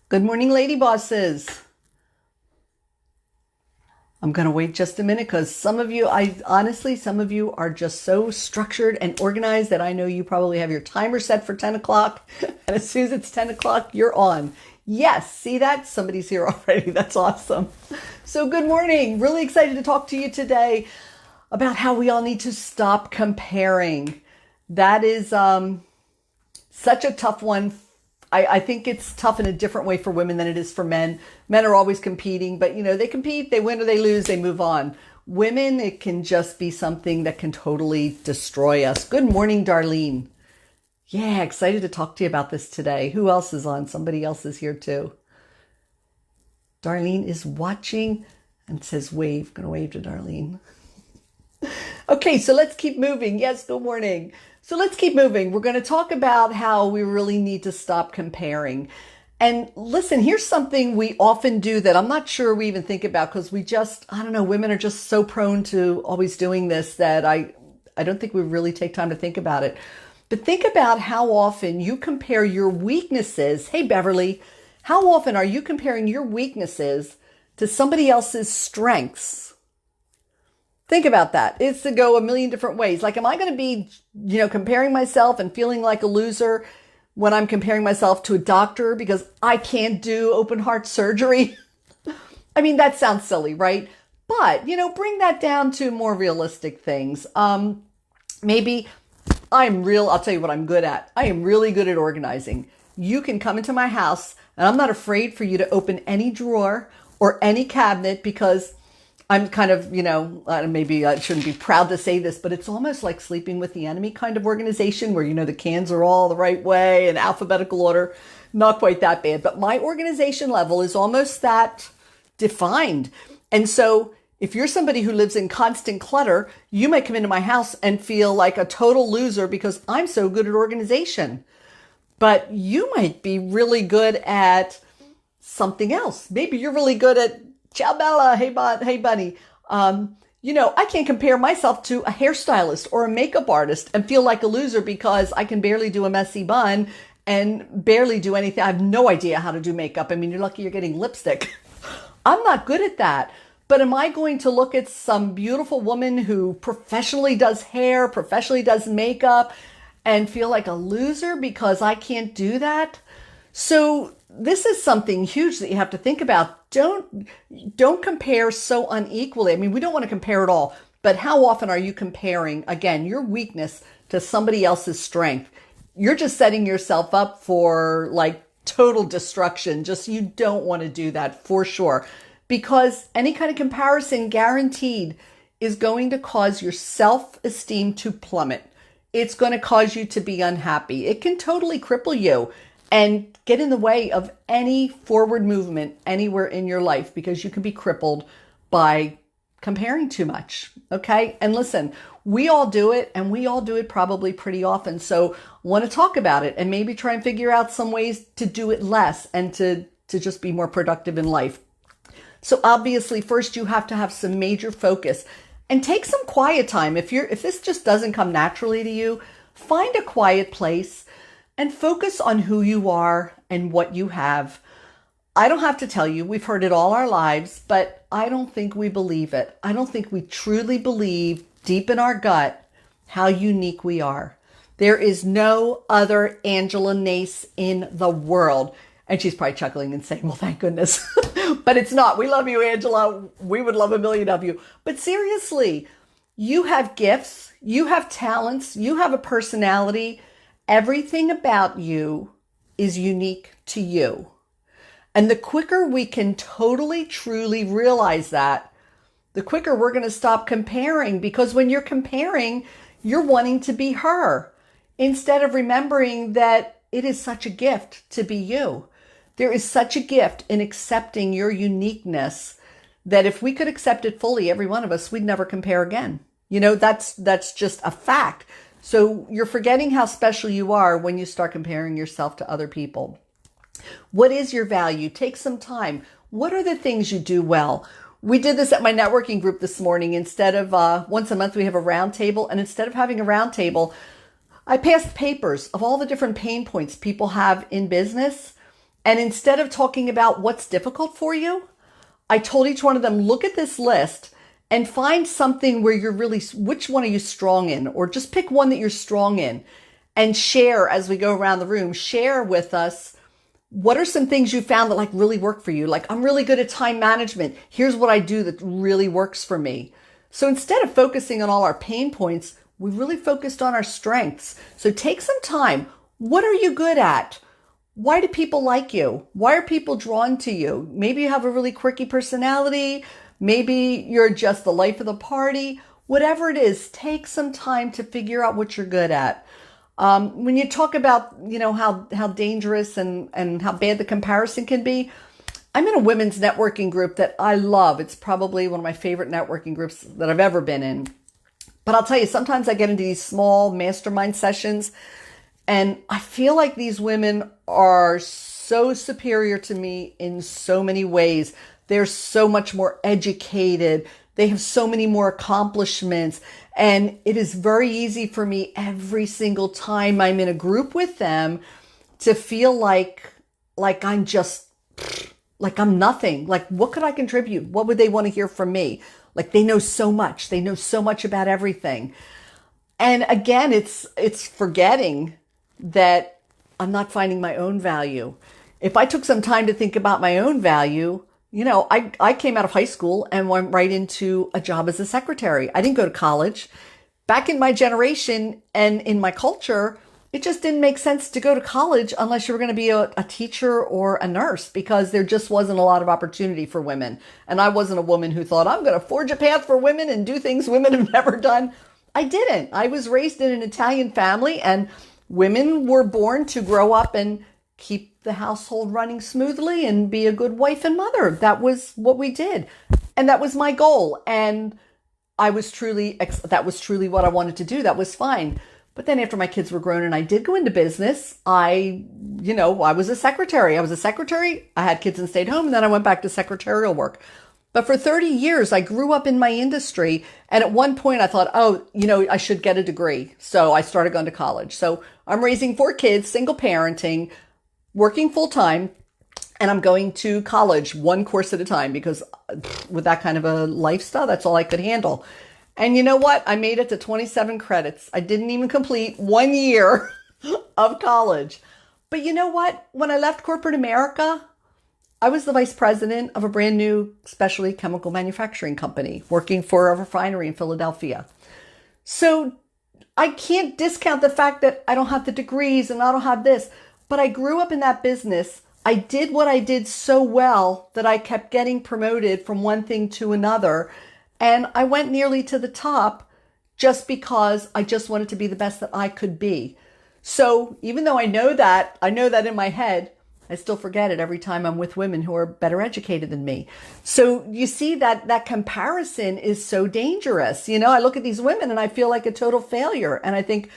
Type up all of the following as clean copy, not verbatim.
Good morning, lady bosses. I'm going to wait just a minute because some of you are just so structured and organized that I know you probably have your timer set for 10 o'clock. And as soon as it's 10 o'clock, you're on. Yes, see that? Somebody's here already. That's awesome. So good morning. Really excited to talk to you today about how we all need to stop comparing. That is such a tough one. I think it's tough in a different way for women than it is for men. Men are always competing, but they compete, they win or they lose, they move on. Women, it can just be something that can totally destroy us. Good morning, Darlene. Yeah, excited to talk to you about this today. Who else is on? Somebody else is here too. Darlene is watching and says wave. Gonna wave to Darlene. Okay, so let's keep moving. Yes, good morning. So let's keep moving. We're going to talk about how we really need to stop comparing. And listen, here's something we often do that I'm not sure we even think about because I don't know, women are just so prone to always doing this that I don't think we really take time to think about it. But think about how often you compare your weaknesses. Hey, Beverly, how often are you comparing your weaknesses to somebody else's strengths? Think about that. It's to go a million different ways. Like, am I going to be, comparing myself and feeling like a loser when I'm comparing myself to a doctor because I can't do open heart surgery? I mean, that sounds silly, right? But, bring that down to more realistic things. Maybe I'll tell you what I'm good at. I am really good at organizing. You can come into my house and I'm not afraid for you to open any drawer or any cabinet because I'm kind of, maybe I shouldn't be proud to say this, but it's almost like sleeping with the enemy kind of organization where, the cans are all the right way in alphabetical order. Not quite that bad, but my organization level is almost that defined. And so if you're somebody who lives in constant clutter, you might come into my house and feel like a total loser because I'm so good at organization. But you might be really good at something else. Maybe you're really good at ciao, Bella. Hey, bunny. I can't compare myself to a hairstylist or a makeup artist and feel like a loser because I can barely do a messy bun and barely do anything. I have no idea how to do makeup. I mean, you're lucky you're getting lipstick. I'm not good at that. But am I going to look at some beautiful woman who professionally does hair, professionally does makeup, and feel like a loser because I can't do that? So this is something huge that you have to think about. Don't compare so unequally. I mean, we don't want to compare at all, but how often are you comparing, again, your weakness to somebody else's strength? You're just setting yourself up for like total destruction. You don't want to do that for sure, because any kind of comparison guaranteed is going to cause your self-esteem to plummet. It's going to cause you to be unhappy. It can totally cripple you and get in the way of any forward movement anywhere in your life because you can be crippled by comparing too much. Okay. And listen, we all do it and we all do it probably pretty often. So want to talk about it and maybe try and figure out some ways to do it less and to just be more productive in life. So obviously first you have to have some major focus and take some quiet time. If this just doesn't come naturally to you, find a quiet place and focus on who you are and what you have. I don't have to tell you, we've heard it all our lives, but I don't think we believe it. I don't think we truly believe deep in our gut how unique we are. There is no other Angela Nace in the world. And she's probably chuckling and saying, well, thank goodness. But it's not. We love you, Angela. We would love a million of you. But seriously, you have gifts, you have talents, you have a personality. Everything about you is unique to you. And the quicker we can totally, truly realize that, the quicker we're going to stop comparing. Because when you're comparing, you're wanting to be her instead of remembering that it is such a gift to be you. There is such a gift in accepting your uniqueness that if we could accept it fully, every one of us, we'd never compare again. That's just a fact. So you're forgetting how special you are when you start comparing yourself to other people. What is your value? Take some time. What are the things you do well? We did this at my networking group this morning. Instead of once a month, we have a round table. And instead of having a round table, I passed papers of all the different pain points people have in business And instead of talking about what's difficult for you, I told each one of them, look at this list and find something where you're really, which one are you strong in? Or just pick one that you're strong in and share as we go around the room. Share with us, what are some things you found that like really work for you? Like, I'm really good at time management. Here's what I do that really works for me. So instead of focusing on all our pain points, we really focused on our strengths. So take some time. What are you good at? Why do people like you? Why are people drawn to you? Maybe you have a really quirky personality. Maybe you're just the life of the party. Whatever it is, take some time to figure out what you're good at. When you talk about, how dangerous and how bad the comparison can be, I'm in a women's networking group that I love. It's probably one of my favorite networking groups that I've ever been in. But I'll tell you, sometimes I get into these small mastermind sessions and I feel like these women are so superior to me in so many ways. They're so much more educated. They have so many more accomplishments. And it is very easy for me every single time I'm in a group with them to feel like I'm just, like I'm nothing. Like, what could I contribute? What would they want to hear from me? Like, they know so much. They know so much about everything. And again, it's forgetting that I'm not finding my own value. If I took some time to think about my own value, I came out of high school and went right into a job as a secretary. I didn't go to college. Back in my generation and in my culture, it just didn't make sense to go to college unless you were going to be a teacher or a nurse, because there just wasn't a lot of opportunity for women. And I wasn't a woman who thought, I'm going to forge a path for women and do things women have never done. I didn't. I was raised in an Italian family, and women were born to grow up and keep the household running smoothly and be a good wife and mother. That was what we did. And that was my goal. And that was truly what I wanted to do. That was fine. But then after my kids were grown and I did go into business, I was a secretary. I had kids and stayed home, and then I went back to secretarial work. But for 30 years, I grew up in my industry. And at one point I thought, I should get a degree. So I started going to college. So I'm raising 4 kids, single parenting, working full time, and I'm going to college one course at a time, because with that kind of a lifestyle, that's all I could handle. And you know what? I made it to 27 credits. I didn't even complete 1 year of college. But you know what? When I left corporate America, I was the vice president of a brand new specialty chemical manufacturing company working for a refinery in Philadelphia. So I can't discount the fact that I don't have the degrees and I don't have this, but I grew up in that business. I did what I did so well that I kept getting promoted from one thing to another. And I went nearly to the top just because I just wanted to be the best that I could be. So even though I know that in my head, I still forget it every time I'm with women who are better educated than me. So you see that comparison is so dangerous. I look at these women and I feel like a total failure. And I think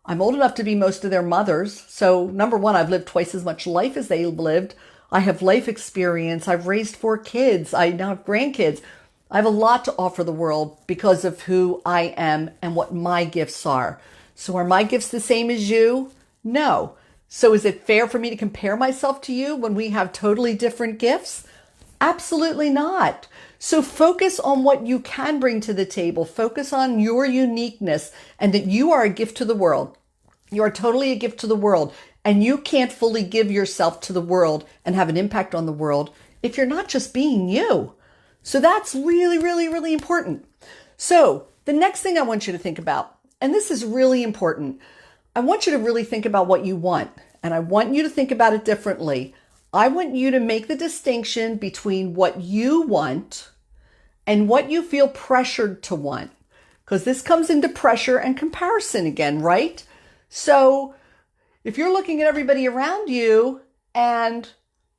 I'm old enough to be most of their mothers. So number one, I've lived twice as much life as they lived. I have life experience. I've raised 4 kids. I now have grandkids. I have a lot to offer the world because of who I am and what my gifts are. So are my gifts the same as you? No. So is it fair for me to compare myself to you when we have totally different gifts? Absolutely not. So focus on what you can bring to the table. Focus on your uniqueness and that you are a gift to the world. You are totally a gift to the world, and you can't fully give yourself to the world and have an impact on the world if you're not just being you. So that's really, really, really important. So the next thing I want you to think about, and this is really important, I want you to really think about what you want, and I want you to think about it differently. I want you to make the distinction between what you want and what you feel pressured to want, because this comes into pressure and comparison again, right? So if you're looking at everybody around you and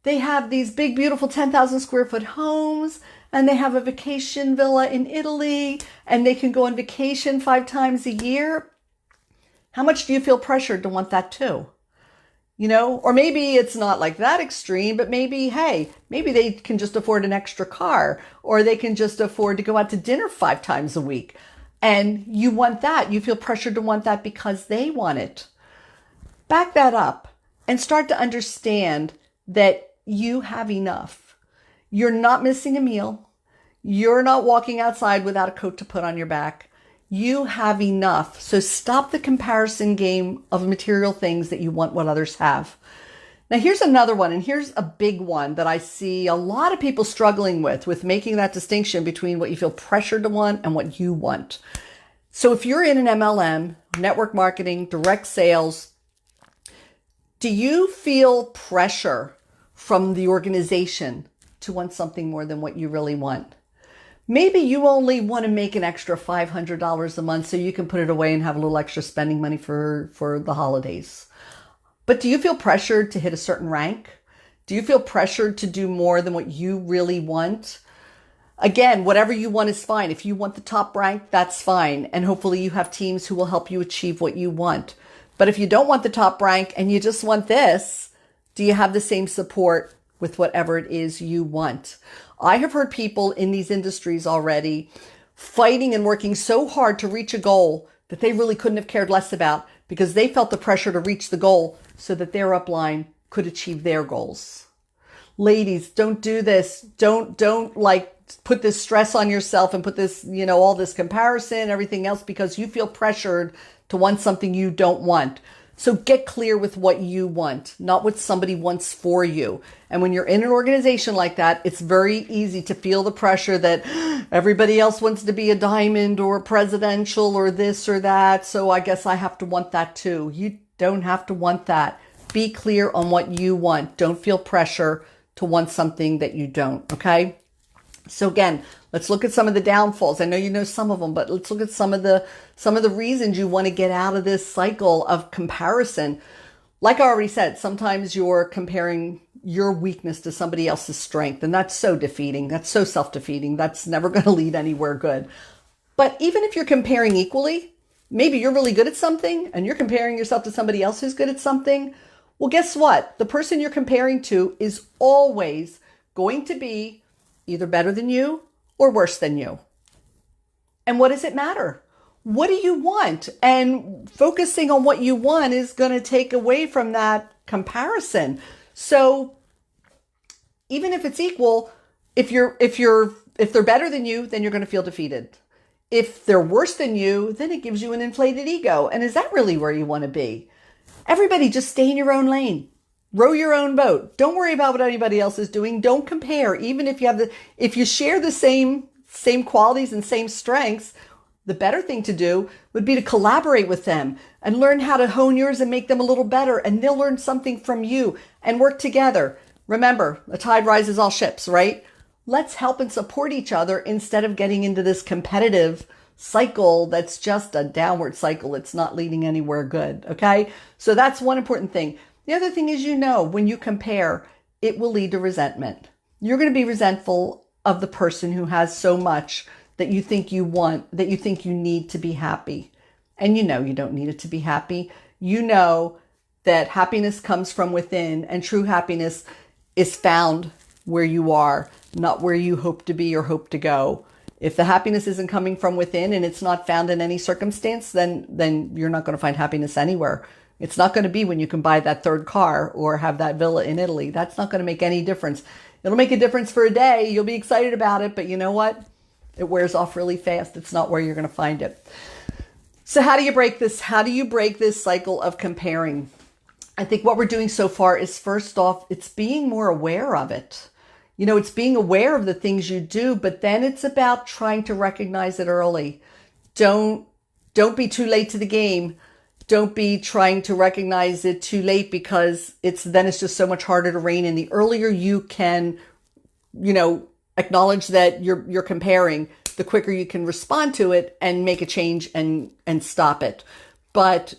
they have these big, beautiful 10,000 square foot homes, and they have a vacation villa in Italy, and they can go on vacation 5 times a year, how much do you feel pressured to want that too? Or maybe it's not like that extreme, but maybe they can just afford an extra car, or they can just afford to go out to dinner 5 times a week. And you want that. You feel pressured to want that because they want it. Back that up and start to understand that you have enough. You're not missing a meal. You're not walking outside without a coat to put on your back. You have enough. So stop the comparison game of material things that you want what others have. Now here's another one, and here's a big one that I see a lot of people struggling with making that distinction between what you feel pressured to want and what you want. So if you're in an MLM, network marketing, direct sales, do you feel pressure from the organization to want something more than what you really want? Maybe you only want to make an extra $500 a month so you can put it away and have a little extra spending money for the holidays. But do you feel pressured to hit a certain rank? Do you feel pressured to do more than what you really want? Again, whatever you want is fine. If you want the top rank, that's fine. And hopefully you have teams who will help you achieve what you want. But if you don't want the top rank and you just want this, do you have the same support with whatever it is you want? I have heard people in these industries already fighting and working so hard to reach a goal that they really couldn't have cared less about because they felt the pressure to reach the goal so that their upline could achieve their goals. Ladies, don't do this. Don't like put this stress on yourself and put this, all this comparison, everything else, because you feel pressured to want something you don't want. So get clear with what you want, not what somebody wants for you. And when you're in an organization like that, it's very easy to feel the pressure that everybody else wants to be a diamond or presidential or this or that. So I guess I have to want that too. You don't have to want that. Be clear on what you want. Don't feel pressure to want something that you don't. Okay. So again, let's look at some of the downfalls. I know you know some of them, but let's look at some of the reasons you want to get out of this cycle of comparison. Like I already said, sometimes you're comparing your weakness to somebody else's strength, and that's so defeating. That's so self-defeating. That's never going to lead anywhere good. But even if you're comparing equally, maybe you're really good at something and you're comparing yourself to somebody else who's good at something. Well, guess what? The person you're comparing to is always going to be either better than you or worse than you. And what does it matter? What do you want? And focusing on what you want is going to take away from that comparison. So even if it's equal, if they're better than you, then you're going to feel defeated. If they're worse than you, then it gives you an inflated ego. And is that really where you want to be? Everybody just stay in your own lane. Row your own boat. Don't worry about what anybody else is doing. Don't compare. Even if you share the same qualities and same strengths, the better thing to do would be to collaborate with them and learn how to hone yours and make them a little better. And they'll learn something from you and work together. Remember, the tide rises all ships, right? Let's help and support each other instead of getting into this competitive cycle that's just a downward cycle. It's not leading anywhere good. Okay. So that's one important thing. The other thing is, when you compare, it will lead to resentment. You're going to be resentful of the person who has so much that you think you want, that you think you need to be happy. And you don't need it to be happy. You know that happiness comes from within, and true happiness is found where you are, not where you hope to be or hope to go. If the happiness isn't coming from within and it's not found in any circumstance, then you're not going to find happiness anywhere. It's not going to be when you can buy that third car or have that villa in Italy. That's not going to make any difference. It'll make a difference for a day. You'll be excited about it, but you know what? It wears off really fast. It's not where you're going to find it. So how do you break this? How do you break this cycle of comparing? I think what we're doing so far is, first off, it's being more aware of it. It's being aware of the things you do, but then it's about trying to recognize it early. Don't be too late to the game. Don't be trying to recognize it too late, because it's just so much harder to rein in. The earlier you can, acknowledge that you're comparing, the quicker you can respond to it and make a change and stop it. But,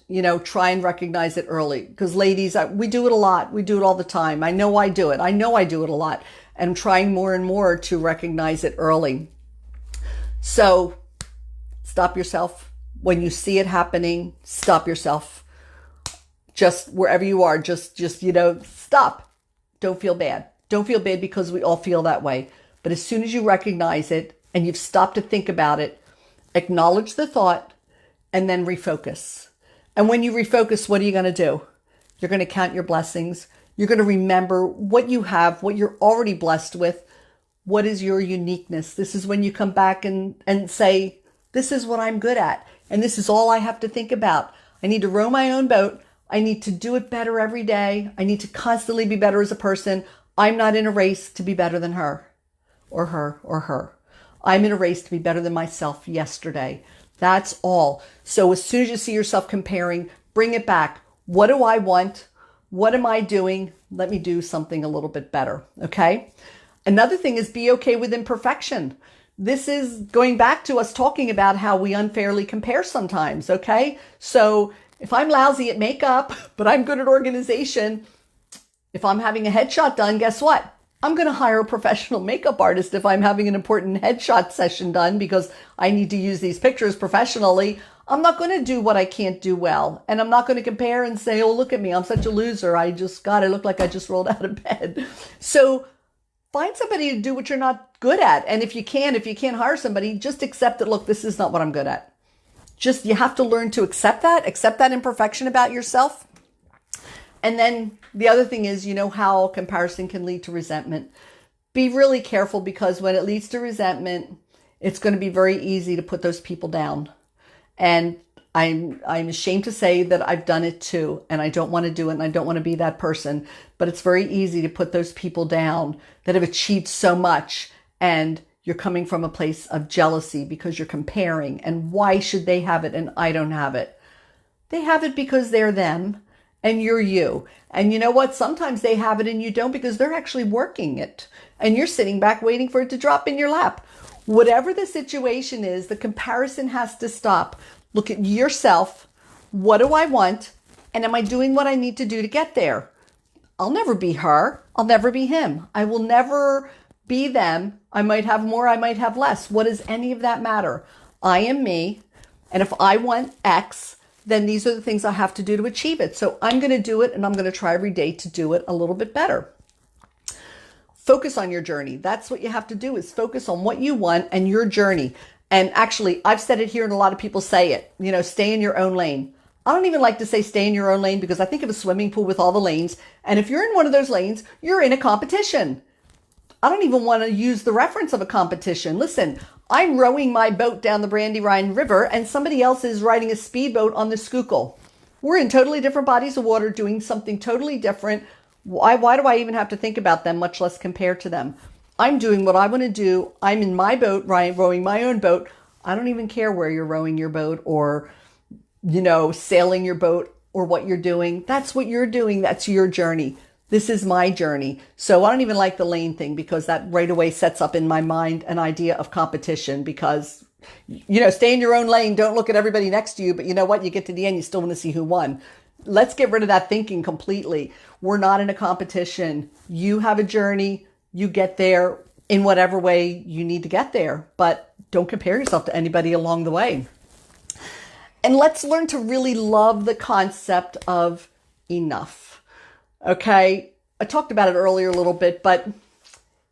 try and recognize it early, because ladies, we do it a lot. We do it all the time. I know I do it. I know I do it a lot. And I'm trying more and more to recognize it early. So stop yourself. When you see it happening, stop yourself. Just wherever you are, just stop. Don't feel bad. Don't feel bad, because we all feel that way. But as soon as you recognize it and you've stopped to think about it, acknowledge the thought and then refocus. And when you refocus, what are you going to do? You're going to count your blessings. You're going to remember what you have, what you're already blessed with. What is your uniqueness? This is when you come back and say, this is what I'm good at. And this is all I have to think about. I need to row my own boat. I need to do it better every day. I need to constantly be better as a person. I'm not in a race to be better than her or her or her. I'm in a race to be better than myself yesterday. That's all. So as soon as you see yourself comparing, bring it back. What do I want? What am I doing? Let me do something a little bit better. Okay. Another thing is be okay with imperfection. This is going back to us talking about how we unfairly compare sometimes. Okay. So if I'm lousy at makeup, but I'm good at organization, if I'm having a headshot done, guess what? I'm going to hire a professional makeup artist if I'm having an important headshot session done because I need to use these pictures professionally. I'm not going to do what I can't do well. And I'm not going to compare and say, oh, look at me. I'm such a loser. I look like I just rolled out of bed. So find somebody to do what you're not good at. And if you can't hire somebody, just accept that, look, this is not what I'm good at. Just, you have to learn to accept that imperfection about yourself. And then the other thing is, you know how comparison can lead to resentment. Be really careful because when it leads to resentment, it's going to be very easy to put those people down. And I'm ashamed to say that I've done it too, and I don't want to do it, and I don't want to be that person. But it's very easy to put those people down that have achieved so much, and you're coming from a place of jealousy because you're comparing. And why should they have it and I don't have it? They have it because they're them and you're you. And you know what? Sometimes they have it and you don't because they're actually working it. And you're sitting back waiting for it to drop in your lap. Whatever the situation is, the comparison has to stop. Look at yourself. What do I want? And am I doing what I need to do to get there? I'll never be her. I'll never be him. I will never be them. I might have more. I might have less. What does any of that matter? I am me. And if I want X, then these are the things I have to do to achieve it. So I'm going to do it, and I'm going to try every day to do it a little bit better. Focus on your journey. That's what you have to do, is focus on what you want and your journey. And actually, I've said it here and a lot of people say it, stay in your own lane. I don't even like to say stay in your own lane because I think of a swimming pool with all the lanes. And if you're in one of those lanes, you're in a competition. I don't even want to use the reference of a competition. Listen, I'm rowing my boat down the Brandywine River and somebody else is riding a speedboat on the Schuylkill. We're in totally different bodies of water doing something totally different. Why do I even have to think about them, much less compare to them? I'm doing what I want to do. I'm in my boat, rowing my own boat. I don't even care where you're rowing your boat or, sailing your boat or what you're doing. That's what you're doing. That's your journey. This is my journey. So I don't even like the lane thing because that right away sets up in my mind an idea of competition because, stay in your own lane. Don't look at everybody next to you. But you know what? You get to the end, you still want to see who won. Let's get rid of that thinking completely. We're not in a competition. You have a journey. You get there in whatever way you need to get there, but don't compare yourself to anybody along the way. And let's learn to really love the concept of enough. Okay. I talked about it earlier a little bit, but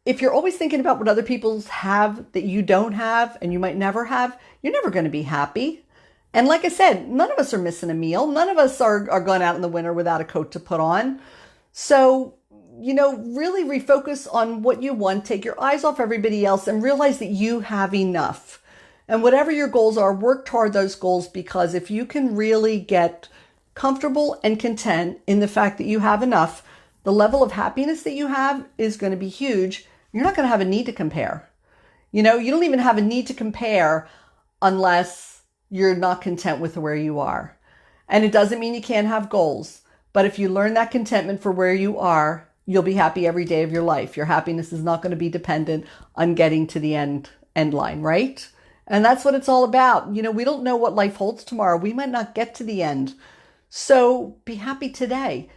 if you're always thinking about what other people have that you don't have and you might never have, you're never going to be happy. And like I said, none of us are missing a meal. None of us are going out in the winter without a coat to put on. So, really refocus on what you want. Take your eyes off everybody else and realize that you have enough. And whatever your goals are, work toward those goals, because if you can really get comfortable and content in the fact that you have enough, the level of happiness that you have is going to be huge. You're not going to have a need to compare. You don't even have a need to compare unless you're not content with where you are. And it doesn't mean you can't have goals. But if you learn that contentment for where you are, you'll be happy every day of your life. Your happiness is not going to be dependent on getting to the end line, right? And that's what it's all about. We don't know what life holds tomorrow. We might not get to the end. So be happy today.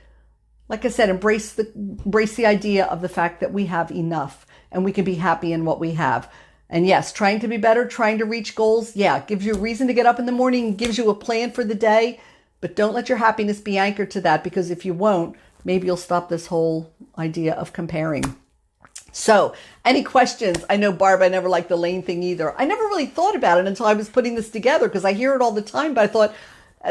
Like I said, embrace the idea of the fact that we have enough and we can be happy in what we have. And yes, trying to be better, trying to reach goals, gives you a reason to get up in the morning, gives you a plan for the day. But don't let your happiness be anchored to that, because if you won't, maybe you'll stop this whole idea of comparing. So, any questions? I know, Barb, I never liked the lane thing either. I never really thought about it until I was putting this together, because I hear it all the time, but I thought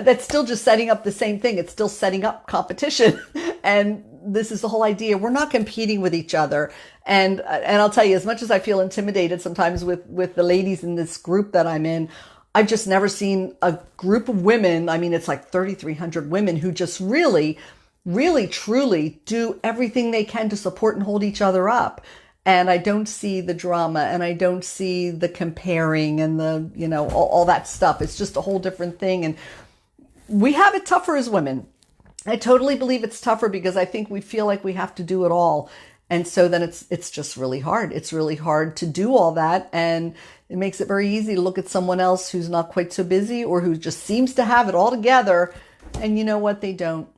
that's still just setting up the same thing. It's still setting up competition. And this is the whole idea. We're not competing with each other. And I'll tell you, as much as I feel intimidated sometimes with the ladies in this group that I'm in, I've just never seen a group of women. I mean, it's like 3,300 women who just really, really, truly do everything they can to support and hold each other up. And I don't see the drama, and I don't see the comparing and the, all that stuff. It's just a whole different thing. And we have it tougher as women. I totally believe it's tougher because I think we feel like we have to do it all. And so then it's just really hard. It's really hard to do all that. And it makes it very easy to look at someone else who's not quite so busy or who just seems to have it all together. And you know what? They don't.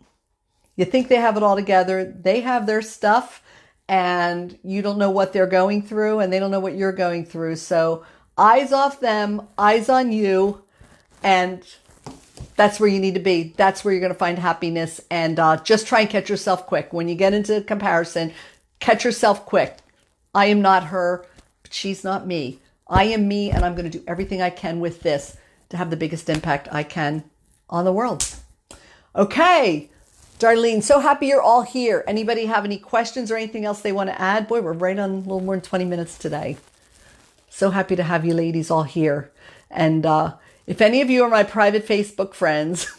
You think they have it all together. They have their stuff, and you don't know what they're going through, and they don't know what you're going through. So eyes off them, eyes on you. And that's where you need to be. That's where you're going to find happiness. And just try and catch yourself quick. When you get into comparison, catch yourself quick. I am not her, but she's not me. I am me, and I'm going to do everything I can with this to have the biggest impact I can on the world. Okay, Darlene, so happy you're all here. Anybody have any questions or anything else they want to add? Boy, we're right on a little more than 20 minutes today. So happy to have you ladies all here. And if any of you are my private Facebook friends,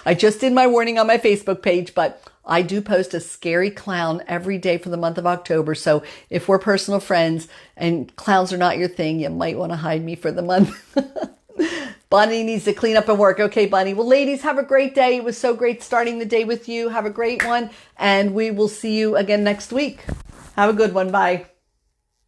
I just did my warning on my Facebook page, but I do post a scary clown every day for the month of October. So if we're personal friends and clowns are not your thing, you might want to hide me for the month. Bonnie needs to clean up and work. Okay, Bonnie. Well, ladies, have a great day. It was so great starting the day with you. Have a great one. And we will see you again next week. Have a good one. Bye.